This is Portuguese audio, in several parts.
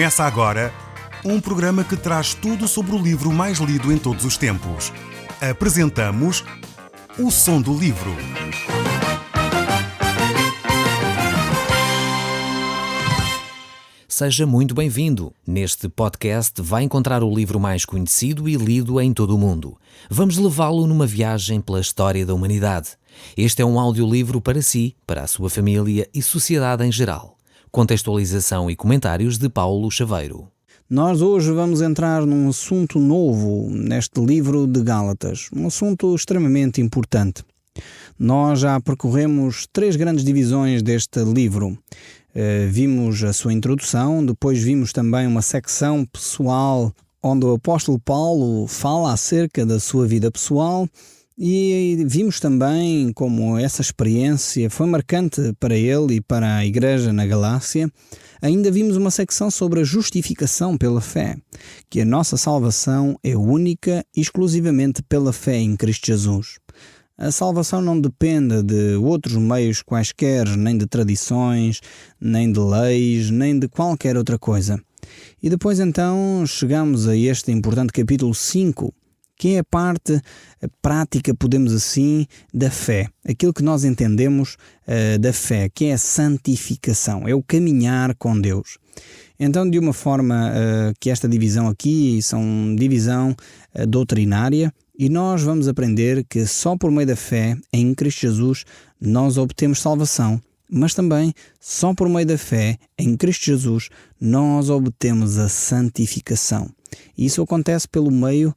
Começa agora um programa que traz tudo sobre o livro mais lido em todos os tempos. Apresentamos O Som do Livro. Seja muito bem-vindo. Neste podcast vai encontrar o livro mais conhecido e lido em todo o mundo. Vamos levá-lo numa viagem pela história da humanidade. Este é um audiolivro para si, para a sua família e sociedade em geral. Contextualização e comentários de Paulo Chaveiro. Nós hoje vamos entrar num assunto novo neste livro de Gálatas, um assunto extremamente importante. Nós já percorremos 3 grandes divisões deste livro. Vimos a sua introdução, depois vimos também uma secção pessoal onde o apóstolo Paulo fala acerca da sua vida pessoal e vimos também como essa experiência foi marcante para ele e para a igreja na Galácia. Ainda vimos uma secção sobre a justificação pela fé, que a nossa salvação é única e exclusivamente pela fé em Cristo Jesus. A salvação não depende de outros meios quaisquer, nem de tradições, nem de leis, nem de qualquer outra coisa. E depois então chegamos a este importante capítulo 5, que é a parte prática, podemos assim, da fé. Aquilo que nós entendemos da fé, que é a santificação, é o caminhar com Deus. Então, de uma forma que esta divisão aqui são divisão doutrinária, e nós vamos aprender que só por meio da fé em Cristo Jesus nós obtemos salvação, mas também só por meio da fé em Cristo Jesus nós obtemos a santificação. E isso acontece pelo meio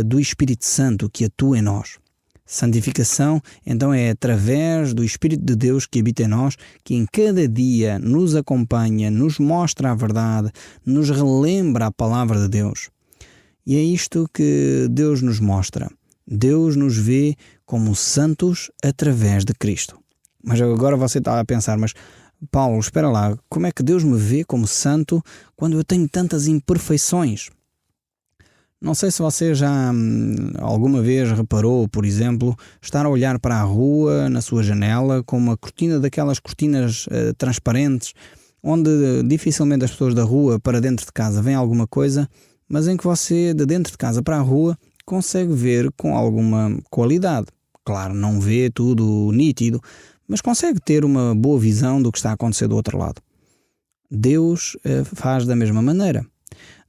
do Espírito Santo que atua em nós. Santificação, então, é através do Espírito de Deus que habita em nós, que em cada dia nos acompanha, nos mostra a verdade, nos relembra a palavra de Deus. E é isto que Deus nos mostra. Deus nos vê como santos através de Cristo. Mas agora você está a pensar, mas Paulo, espera lá, como é que Deus me vê como santo quando eu tenho tantas imperfeições? Não sei se você já alguma vez reparou, por exemplo, estar a olhar para a rua na sua janela com uma cortina daquelas cortinas transparentes, onde dificilmente as pessoas da rua para dentro de casa veem alguma coisa, mas em que você, de dentro de casa para a rua, consegue ver com alguma qualidade. Claro, não vê tudo nítido, mas consegue ter uma boa visão do que está a acontecer do outro lado. Deus faz da mesma maneira.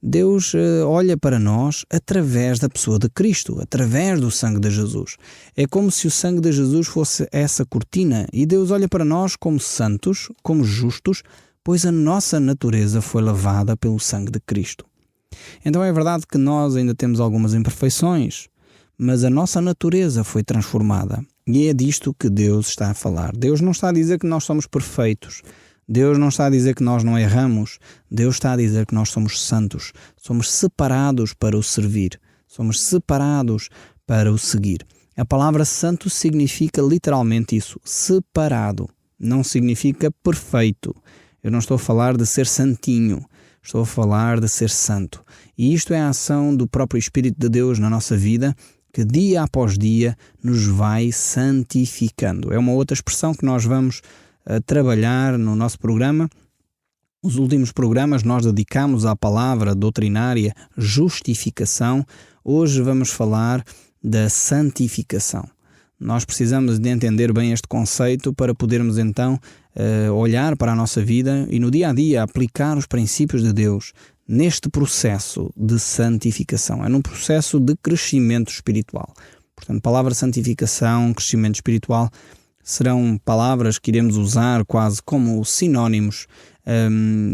Deus olha para nós através da pessoa de Cristo, através do sangue de Jesus. É como se o sangue de Jesus fosse essa cortina e Deus olha para nós como santos, como justos, pois a nossa natureza foi lavada pelo sangue de Cristo. Então é verdade que nós ainda temos algumas imperfeições, mas a nossa natureza foi transformada. E é disto que Deus está a falar. Deus não está a dizer que nós somos perfeitos. Deus não está a dizer que nós não erramos. Deus está a dizer que nós somos santos. Somos separados para o servir. Somos separados para o seguir. A palavra santo significa literalmente isso. Separado. Não significa perfeito. Eu não estou a falar de ser santinho. Estou a falar de ser santo. E isto é a ação do próprio Espírito de Deus na nossa vida, que dia após dia nos vai santificando. É uma outra expressão que nós vamos trabalhar no nosso programa. Os últimos programas nós dedicamos à palavra doutrinária justificação. Hoje vamos falar da santificação. Nós precisamos de entender bem este conceito para podermos então olhar para a nossa vida e no dia a dia aplicar os princípios de Deus neste processo de santificação. É num processo de crescimento espiritual. Portanto, palavra santificação, crescimento espiritual serão palavras que iremos usar quase como sinónimos.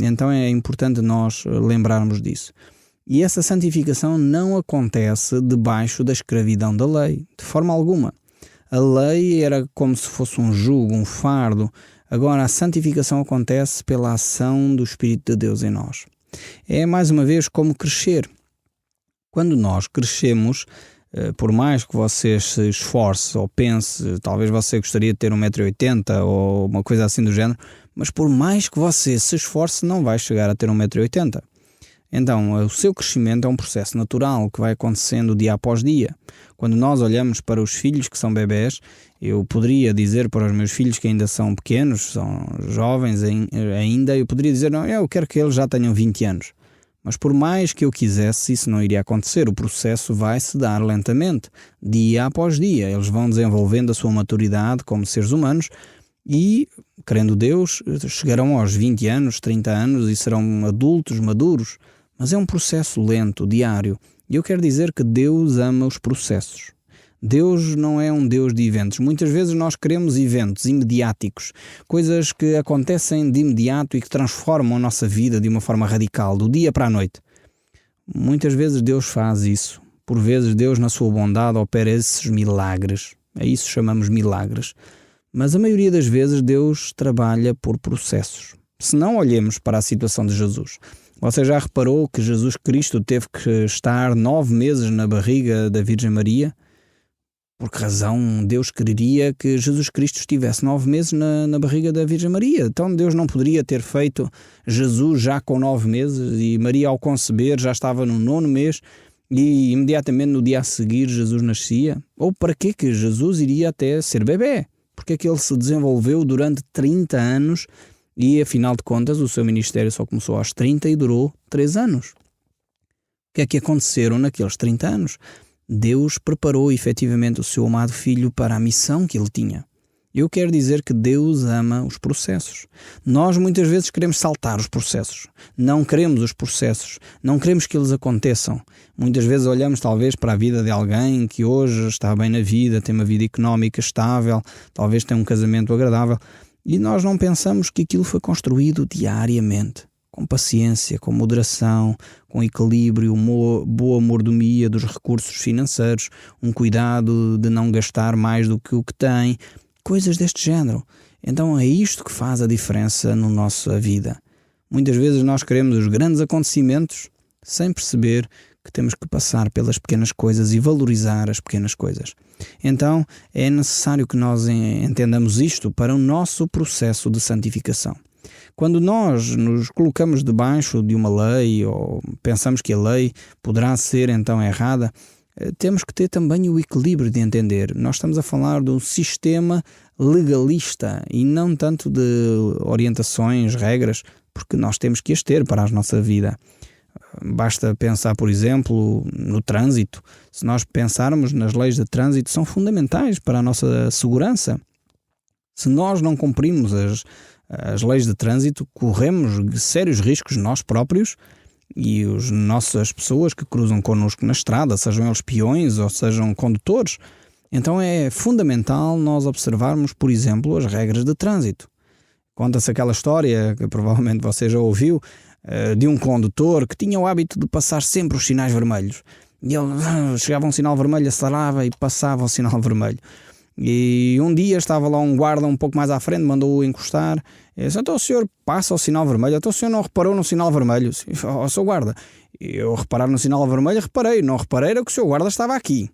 Então é importante nós lembrarmos disso. E essa santificação não acontece debaixo da escravidão da lei, de forma alguma. A lei era como se fosse um jugo, um fardo. Agora, a santificação acontece pela ação do Espírito de Deus em nós. É, mais uma vez, como crescer. Quando nós crescemos, por mais que você se esforce ou pense, talvez você gostaria de ter 1,80 m ou uma coisa assim do género, mas por mais que você se esforce, não vai chegar a ter 1,80 m. Então, o seu crescimento é um processo natural que vai acontecendo dia após dia. Quando nós olhamos para os filhos que são bebés, eu poderia dizer para os meus filhos que ainda são pequenos, são jovens ainda, eu poderia dizer, não, eu quero que eles já tenham 20 anos. Mas por mais que eu quisesse, isso não iria acontecer. O processo vai se dar lentamente, dia após dia. Eles vão desenvolvendo a sua maturidade como seres humanos e, querendo Deus, chegarão aos 20 anos, 30 anos e serão adultos, maduros. Mas é um processo lento, diário. E eu quero dizer que Deus ama os processos. Deus não é um Deus de eventos. Muitas vezes nós queremos eventos imediáticos, coisas que acontecem de imediato e que transformam a nossa vida de uma forma radical, do dia para a noite. Muitas vezes Deus faz isso. Por vezes Deus, na sua bondade, opera esses milagres. A isso chamamos milagres. Mas a maioria das vezes Deus trabalha por processos. Se não olhemos para a situação de Jesus, você já reparou que Jesus Cristo teve que estar 9 meses na barriga da Virgem Maria? Por que razão Deus quereria que Jesus Cristo estivesse 9 meses na barriga da Virgem Maria? Então Deus não poderia ter feito Jesus já com 9 meses e Maria ao conceber já estava no 9º mês e imediatamente no dia a seguir Jesus nascia? Ou para que Jesus iria até ser bebê? Porque é que ele se desenvolveu durante 30 anos e afinal de contas o seu ministério só começou aos 30 e durou 3 anos? O que é que aconteceram naqueles 30 anos? Deus preparou efetivamente o seu amado filho para a missão que ele tinha. Eu quero dizer que Deus ama os processos. Nós muitas vezes queremos saltar os processos. Não queremos os processos. Não queremos que eles aconteçam. Muitas vezes olhamos talvez para a vida de alguém que hoje está bem na vida, tem uma vida económica estável, talvez tem um casamento agradável, e nós não pensamos que aquilo foi construído diariamente. Com paciência, com moderação, com equilíbrio, boa mordomia dos recursos financeiros, um cuidado de não gastar mais do que o que tem, coisas deste género. Então é isto que faz a diferença na nossa vida. Muitas vezes nós queremos os grandes acontecimentos sem perceber que temos que passar pelas pequenas coisas e valorizar as pequenas coisas. Então é necessário que nós entendamos isto para o nosso processo de santificação. Quando nós nos colocamos debaixo de uma lei ou pensamos que a lei poderá ser então errada, temos que ter também o equilíbrio de entender. Nós estamos a falar de um sistema legalista e não tanto de orientações, regras, porque nós temos que as ter para a nossa vida. Basta pensar, por exemplo, no trânsito. Se nós pensarmos nas leis de trânsito, são fundamentais para a nossa segurança. Se nós não cumprimos as leis de trânsito, corremos sérios riscos nós próprios e as nossas pessoas que cruzam connosco na estrada, sejam eles peões ou sejam condutores. Então é fundamental nós observarmos, por exemplo, as regras de trânsito. Conta-se aquela história, que provavelmente você já ouviu, de um condutor que tinha o hábito de passar sempre os sinais vermelhos. E ele chegava a um sinal vermelho, acelerava e passava o sinal vermelho. E um dia estava lá um guarda um pouco mais à frente, mandou-o encostar. E disse: então o senhor passa o sinal vermelho? Então o senhor não reparou no sinal vermelho? Ó, seu guarda, eu reparar no sinal vermelho, reparei. Não reparei era que o seu guarda estava aqui.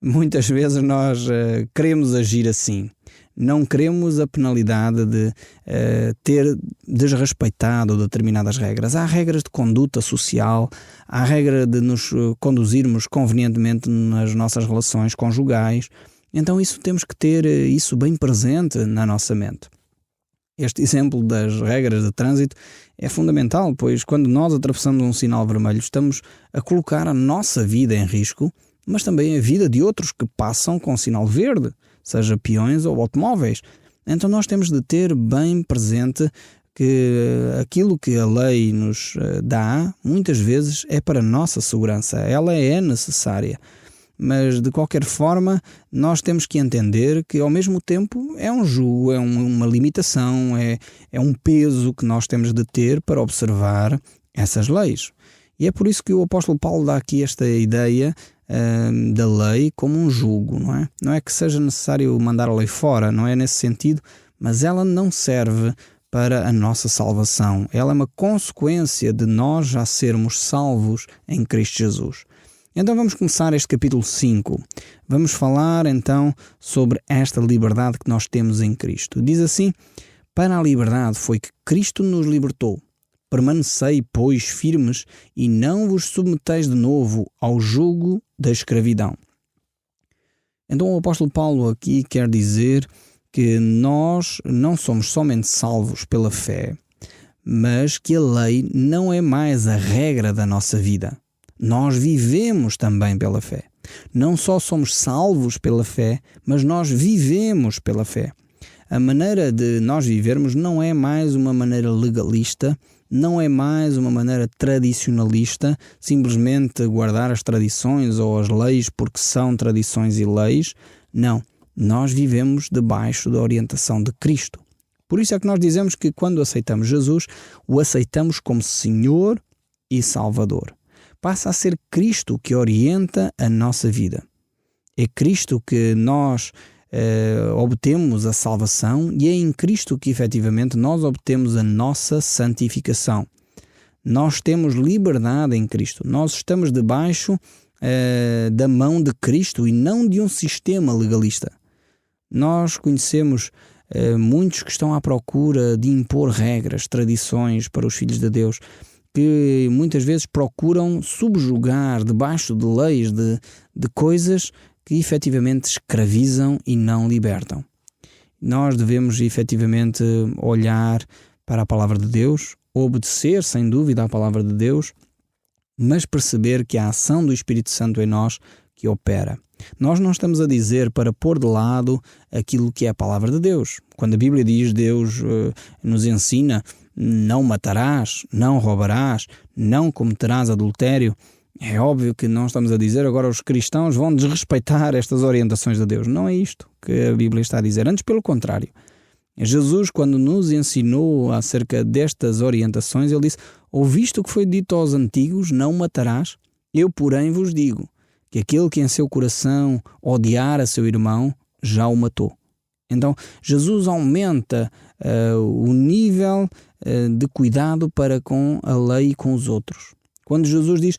Muitas vezes nós queremos agir assim. Não queremos a penalidade de ter desrespeitado determinadas regras. Há regras de conduta social, há regra de nos conduzirmos convenientemente nas nossas relações conjugais. Então isso temos que ter isso bem presente na nossa mente. Este exemplo das regras de trânsito é fundamental, pois quando nós atravessamos um sinal vermelho estamos a colocar a nossa vida em risco, mas também a vida de outros que passam com sinal verde, seja peões ou automóveis. Então nós temos de ter bem presente que aquilo que a lei nos dá, muitas vezes é para a nossa segurança, ela é necessária. Mas de qualquer forma nós temos que entender que ao mesmo tempo é um jugo, é uma limitação, é um peso que nós temos de ter para observar essas leis. E é por isso que o apóstolo Paulo dá aqui esta ideia da lei como um jugo, não é? Não é que seja necessário mandar a lei fora, não é nesse sentido, mas ela não serve para a nossa salvação. Ela é uma consequência de nós já sermos salvos em Cristo Jesus. Então vamos começar este capítulo 5. Vamos falar então sobre esta liberdade que nós temos em Cristo. Diz assim: para a liberdade foi que Cristo nos libertou. Permanecei, pois, firmes e não vos submeteis de novo ao jugo da escravidão. Então o apóstolo Paulo aqui quer dizer que nós não somos somente salvos pela fé, mas que a lei não é mais a regra da nossa vida. Nós vivemos também pela fé. Não só somos salvos pela fé, mas nós vivemos pela fé. A maneira de nós vivermos não é mais uma maneira legalista, não é mais uma maneira tradicionalista, simplesmente guardar as tradições ou as leis porque são tradições e leis. Não, nós vivemos debaixo da orientação de Cristo. Por isso é que nós dizemos que quando aceitamos Jesus, o aceitamos como Senhor e Salvador. Passa a ser Cristo que orienta a nossa vida. É Cristo que nós obtemos a salvação e é em Cristo que efetivamente nós obtemos a nossa santificação. Nós temos liberdade em Cristo. Nós estamos debaixo da mão de Cristo e não de um sistema legalista. Nós conhecemos muitos que estão à procura de impor regras, tradições para os filhos de Deus, que muitas vezes procuram subjugar debaixo de leis, de coisas que efetivamente escravizam e não libertam. Nós devemos efetivamente olhar para a palavra de Deus, obedecer sem dúvida à palavra de Deus, mas perceber que a ação do Espírito Santo em nós que opera. Nós não estamos a dizer para pôr de lado aquilo que é a palavra de Deus. Quando a Bíblia diz, Deus nos ensina, não matarás, não roubarás, não cometerás adultério. É óbvio que não estamos a dizer agora os cristãos vão desrespeitar estas orientações de Deus. Não é isto que a Bíblia está a dizer. Antes, pelo contrário. Jesus, quando nos ensinou acerca destas orientações, ele disse: ouviste o que foi dito aos antigos, não matarás? Eu, porém, vos digo que aquele que em seu coração odiar a seu irmão, já o matou. Então, Jesus aumenta o nível de cuidado para com a lei e com os outros. Quando Jesus diz,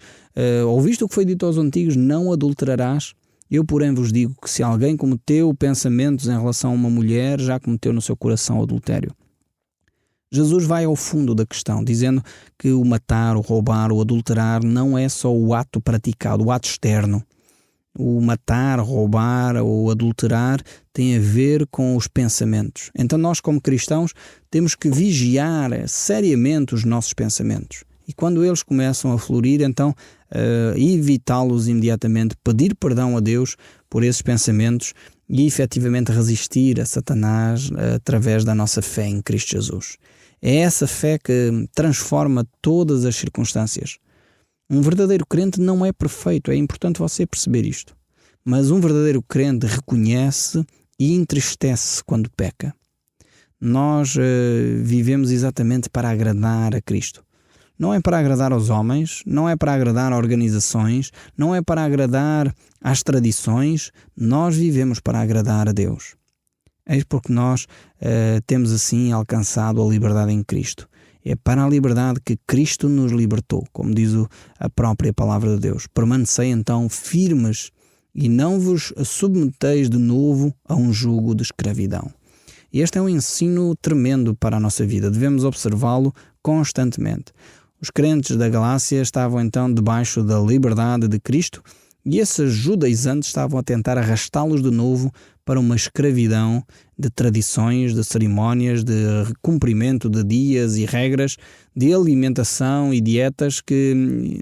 ouviste o que foi dito aos antigos, não adulterarás, eu porém vos digo que se alguém cometeu pensamentos em relação a uma mulher, já cometeu no seu coração adultério. Jesus vai ao fundo da questão, dizendo que o matar, o roubar, o adulterar não é só o ato praticado, o ato externo. O matar, roubar ou adulterar tem a ver com os pensamentos. Então nós, como cristãos, temos que vigiar seriamente os nossos pensamentos. E quando eles começam a florir, então evitá-los imediatamente, pedir perdão a Deus por esses pensamentos e efetivamente resistir a Satanás através da nossa fé em Cristo Jesus. É essa fé que transforma todas as circunstâncias. Um verdadeiro crente não é perfeito, é importante você perceber isto. Mas um verdadeiro crente reconhece e entristece quando peca. Nós vivemos exatamente para agradar a Cristo. Não é para agradar aos homens, não é para agradar a organizações, não é para agradar às tradições, nós vivemos para agradar a Deus. Eis porque nós temos assim alcançado a liberdade em Cristo. É para a liberdade que Cristo nos libertou, como diz a própria palavra de Deus. Permanecei então firmes e não vos submeteis de novo a um jugo de escravidão. E este é um ensino tremendo para a nossa vida. Devemos observá-lo constantemente. Os crentes da Galácia estavam então debaixo da liberdade de Cristo e esses judaizantes estavam a tentar arrastá-los de novo para uma escravidão de tradições, de cerimónias, de cumprimento de dias e regras, de alimentação e dietas que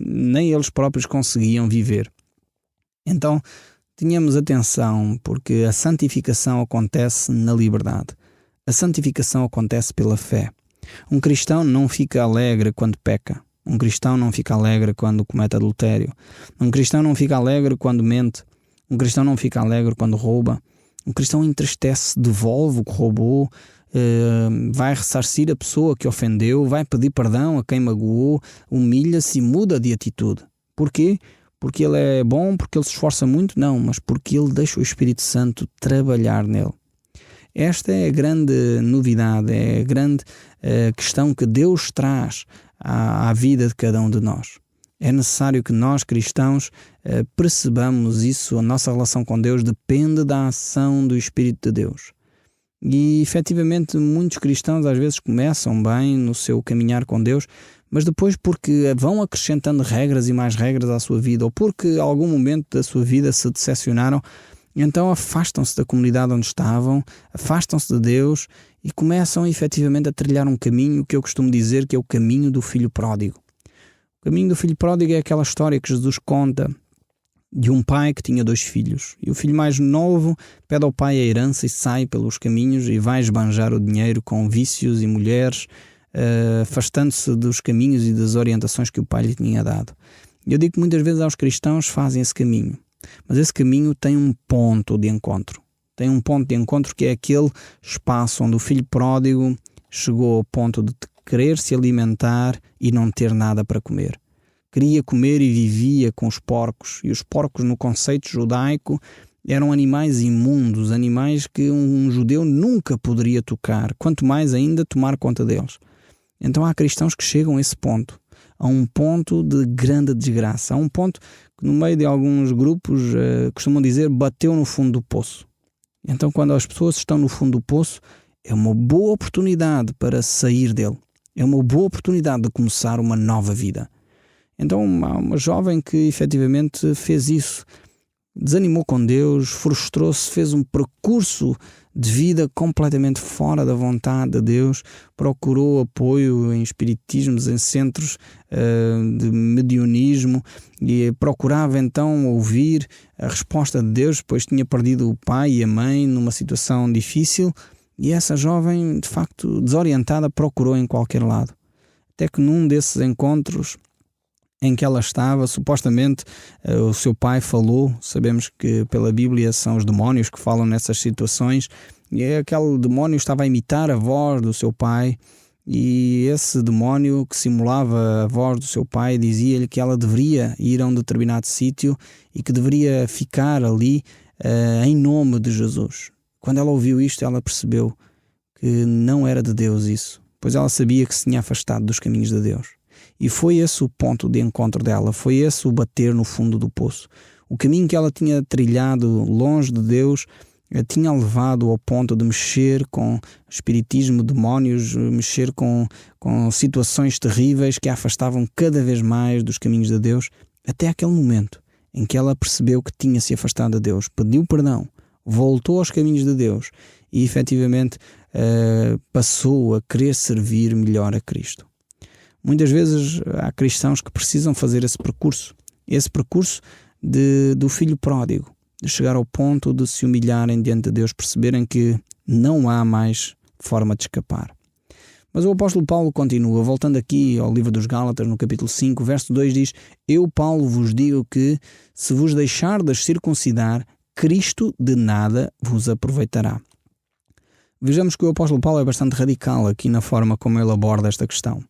nem eles próprios conseguiam viver. Então, tenhamos atenção, porque a santificação acontece na liberdade. A santificação acontece pela fé. Um cristão não fica alegre quando peca. Um cristão não fica alegre quando comete adultério. Um cristão não fica alegre quando mente. Um cristão não fica alegre quando rouba. Um cristão entristece, devolve o que roubou, vai ressarcir a pessoa que ofendeu, vai pedir perdão a quem magoou, humilha-se e muda de atitude. Porquê? Porque ele é bom, porque ele se esforça muito? Não, mas porque ele deixa o Espírito Santo trabalhar nele. Esta é a grande novidade, é a grande questão que Deus traz à vida de cada um de nós. É necessário que nós, cristãos, percebamos isso. A nossa relação com Deus depende da ação do Espírito de Deus. E, efetivamente, muitos cristãos às vezes começam bem no seu caminhar com Deus, mas depois porque vão acrescentando regras e mais regras à sua vida, ou porque em algum momento da sua vida se decepcionaram, então afastam-se da comunidade onde estavam, afastam-se de Deus e começam efetivamente a trilhar um caminho que eu costumo dizer que é o caminho do filho pródigo. O caminho do filho pródigo é aquela história que Jesus conta de um pai que tinha 2 filhos. E o filho mais novo pede ao pai a herança e sai pelos caminhos e vai esbanjar o dinheiro com vícios e mulheres, afastando-se dos caminhos e das orientações que o pai lhe tinha dado. Eu digo que muitas vezes aos cristãos fazem esse caminho, mas esse caminho tem um ponto de encontro. Tem um ponto de encontro que é aquele espaço onde o filho pródigo chegou ao ponto de querer se alimentar e não ter nada para comer. Queria comer e vivia com os porcos. E os porcos, no conceito judaico, eram animais imundos, animais que um judeu nunca poderia tocar, quanto mais ainda tomar conta deles. Então há cristãos que chegam a esse ponto, a um ponto de grande desgraça, a um ponto que no meio de alguns grupos costumam dizer bateu no fundo do poço. Então quando as pessoas estão no fundo do poço, é uma boa oportunidade para sair dele. É uma boa oportunidade de começar uma nova vida. Então há uma jovem que efetivamente fez isso, desanimou com Deus, frustrou-se, fez um percurso de vida completamente fora da vontade de Deus, procurou apoio em espiritismos, em centros de mediunismo e procurava então ouvir a resposta de Deus, pois tinha perdido o pai e a mãe numa situação difícil e essa jovem, de facto, desorientada, procurou em qualquer lado. Até que num desses encontros em que ela estava, supostamente o seu pai falou, sabemos que pela Bíblia são os demónios que falam nessas situações, e aquele demónio estava a imitar a voz do seu pai, e esse demónio que simulava a voz do seu pai dizia-lhe que ela deveria ir a um determinado sítio e que deveria ficar ali em nome de Jesus. Quando ela ouviu isto, ela percebeu que não era de Deus isso, pois ela sabia que se tinha afastado dos caminhos de Deus. E foi esse o ponto de encontro dela, foi esse o bater no fundo do poço. O caminho que ela tinha trilhado longe de Deus a tinha levado ao ponto de mexer com espiritismo, demónios, mexer com situações terríveis que a afastavam cada vez mais dos caminhos de Deus, até aquele momento em que ela percebeu que tinha se afastado de Deus, pediu perdão, voltou aos caminhos de Deus e efetivamente passou a querer servir melhor a Cristo. Muitas vezes há cristãos que precisam fazer esse percurso do filho pródigo, de chegar ao ponto de se humilharem diante de Deus, perceberem que não há mais forma de escapar. Mas o apóstolo Paulo continua, voltando aqui ao livro dos Gálatas, no capítulo 5, verso 2 diz: Eu, Paulo, vos digo que, se vos deixardes circuncidar, Cristo de nada vos aproveitará. Vejamos que o apóstolo Paulo é bastante radical aqui na forma como ele aborda esta questão.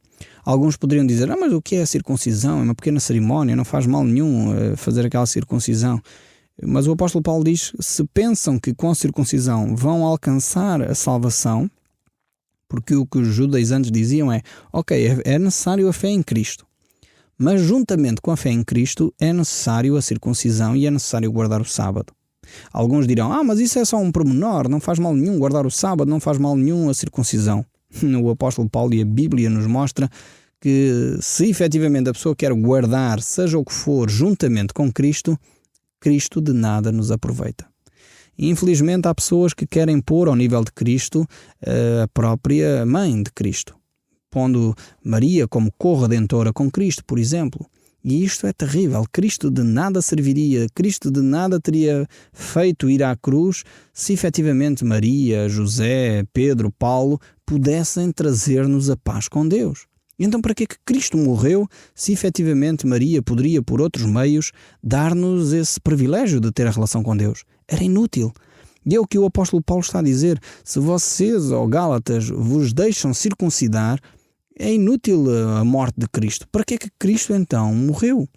Alguns poderiam dizer, mas o que é a circuncisão? É uma pequena cerimónia, não faz mal nenhum fazer aquela circuncisão. Mas o apóstolo Paulo diz, se pensam que com a circuncisão vão alcançar a salvação, porque o que os judaizantes diziam é, é necessário a fé em Cristo. Mas juntamente com a fé em Cristo é necessário a circuncisão e é necessário guardar o sábado. Alguns dirão, mas isso é só um pormenor, não faz mal nenhum guardar o sábado, não faz mal nenhum a circuncisão. O apóstolo Paulo e a Bíblia nos mostra que se efetivamente a pessoa quer guardar, seja o que for, juntamente com Cristo, Cristo de nada nos aproveita. E, infelizmente há pessoas que querem pôr ao nível de Cristo a própria mãe de Cristo, pondo Maria como corredentora com Cristo, por exemplo. E isto é terrível. Cristo de nada serviria, Cristo de nada teria feito ir à cruz se efetivamente Maria, José, Pedro, Paulo pudessem trazer-nos a paz com Deus. Então para que Cristo morreu se efetivamente Maria poderia por outros meios dar-nos esse privilégio de ter a relação com Deus? Era inútil. E é o que o apóstolo Paulo está a dizer. Se vocês, ó Gálatas, vos deixam circuncidar, é inútil a morte de Cristo. Para que Cristo então morreu?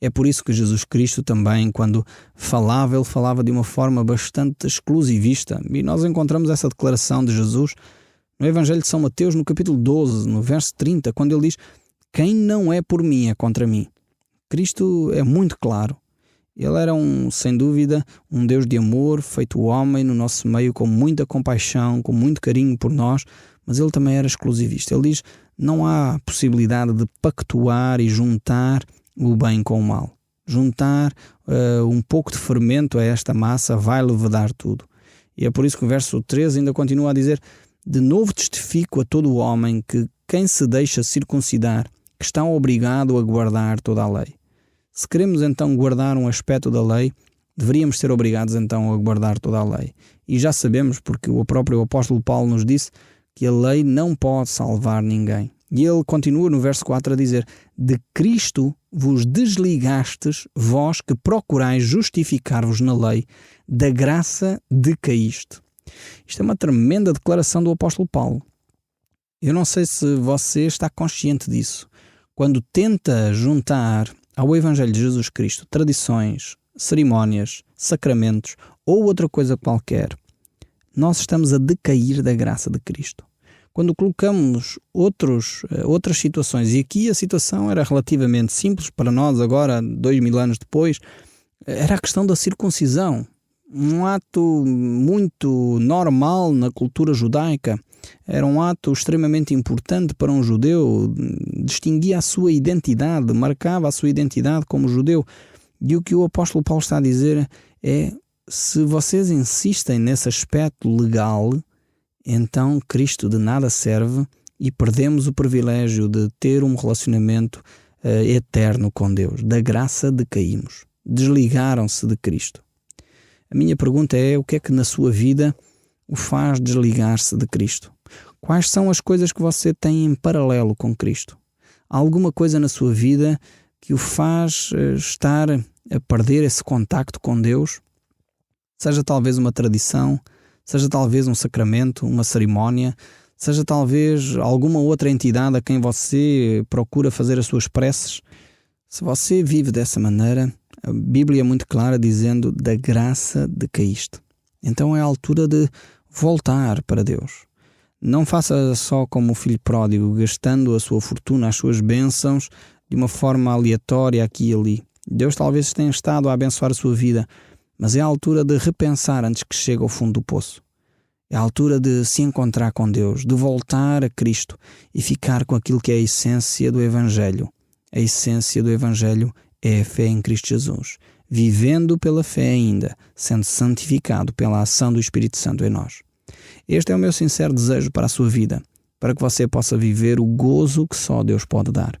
É por isso que Jesus Cristo também, quando falava, ele falava de uma forma bastante exclusivista. E nós encontramos essa declaração de Jesus no Evangelho de São Mateus, no capítulo 12, no verso 30, quando ele diz: quem não é por mim é contra mim. Cristo é muito claro. Ele era sem dúvida, um Deus de amor, feito homem no nosso meio, com muita compaixão, com muito carinho por nós, mas ele também era exclusivista. Ele diz: não há possibilidade de pactuar e juntar o bem com o mal. Juntar um pouco de fermento a esta massa vai levedar tudo. E é por isso que o verso 13 ainda continua a dizer: de novo testifico a todo o homem que quem se deixa circuncidar, que está obrigado a guardar toda a lei. Se queremos então guardar um aspecto da lei, deveríamos ser obrigados então a guardar toda a lei. E já sabemos, porque o próprio apóstolo Paulo nos disse, que a lei não pode salvar ninguém. E ele continua no verso 4 a dizer: de Cristo vos desligastes, vós que procurais justificar-vos na lei, da graça decaíste. Isto é uma tremenda declaração do apóstolo Paulo. Eu não sei se você está consciente disso. Quando tenta juntar ao Evangelho de Jesus Cristo tradições, cerimónias, sacramentos ou outra coisa qualquer, nós estamos a decair da graça de Cristo. Quando colocamos outras situações, e aqui a situação era relativamente simples para nós agora, 2000 anos depois, era a questão da circuncisão. Um ato muito normal na cultura judaica. Era um ato extremamente importante para um judeu, distinguia a sua identidade, marcava a sua identidade como judeu. E o que o apóstolo Paulo está a dizer é: se vocês insistem nesse aspecto legal, então Cristo de nada serve e perdemos o privilégio de ter um relacionamento eterno com Deus. Da graça decaímos. Desligaram-se de Cristo. A minha pergunta é: o que é que na sua vida o faz desligar-se de Cristo? Quais são as coisas que você tem em paralelo com Cristo? Há alguma coisa na sua vida que o faz estar a perder esse contacto com Deus? Seja talvez uma tradição, seja talvez um sacramento, uma cerimónia, seja talvez alguma outra entidade a quem você procura fazer as suas preces. Se você vive dessa maneira, a Bíblia é muito clara dizendo: da graça decaíste. Então é a altura de voltar para Deus. Não faça só como o filho pródigo, gastando a sua fortuna, as suas bênçãos, de uma forma aleatória aqui e ali. Deus talvez tenha estado a abençoar a sua vida, mas é a altura de repensar antes que chegue ao fundo do poço. É a altura de se encontrar com Deus, de voltar a Cristo e ficar com aquilo que é a essência do Evangelho. A essência do Evangelho é a fé em Cristo Jesus, vivendo pela fé ainda, sendo santificado pela ação do Espírito Santo em nós. Este é o meu sincero desejo para a sua vida, para que você possa viver o gozo que só Deus pode dar.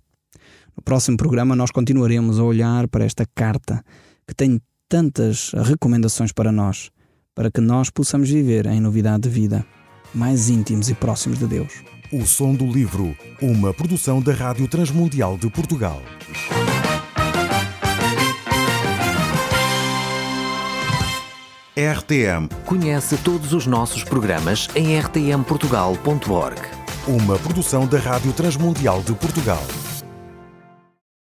No próximo programa nós continuaremos a olhar para esta carta que tem tantas recomendações para nós, para que nós possamos viver em novidade de vida, mais íntimos e próximos de Deus. O Som do Livro, uma produção da Rádio Transmundial de Portugal. RTM. Conhece todos os nossos programas em rtmportugal.org. Uma produção da Rádio Transmundial de Portugal.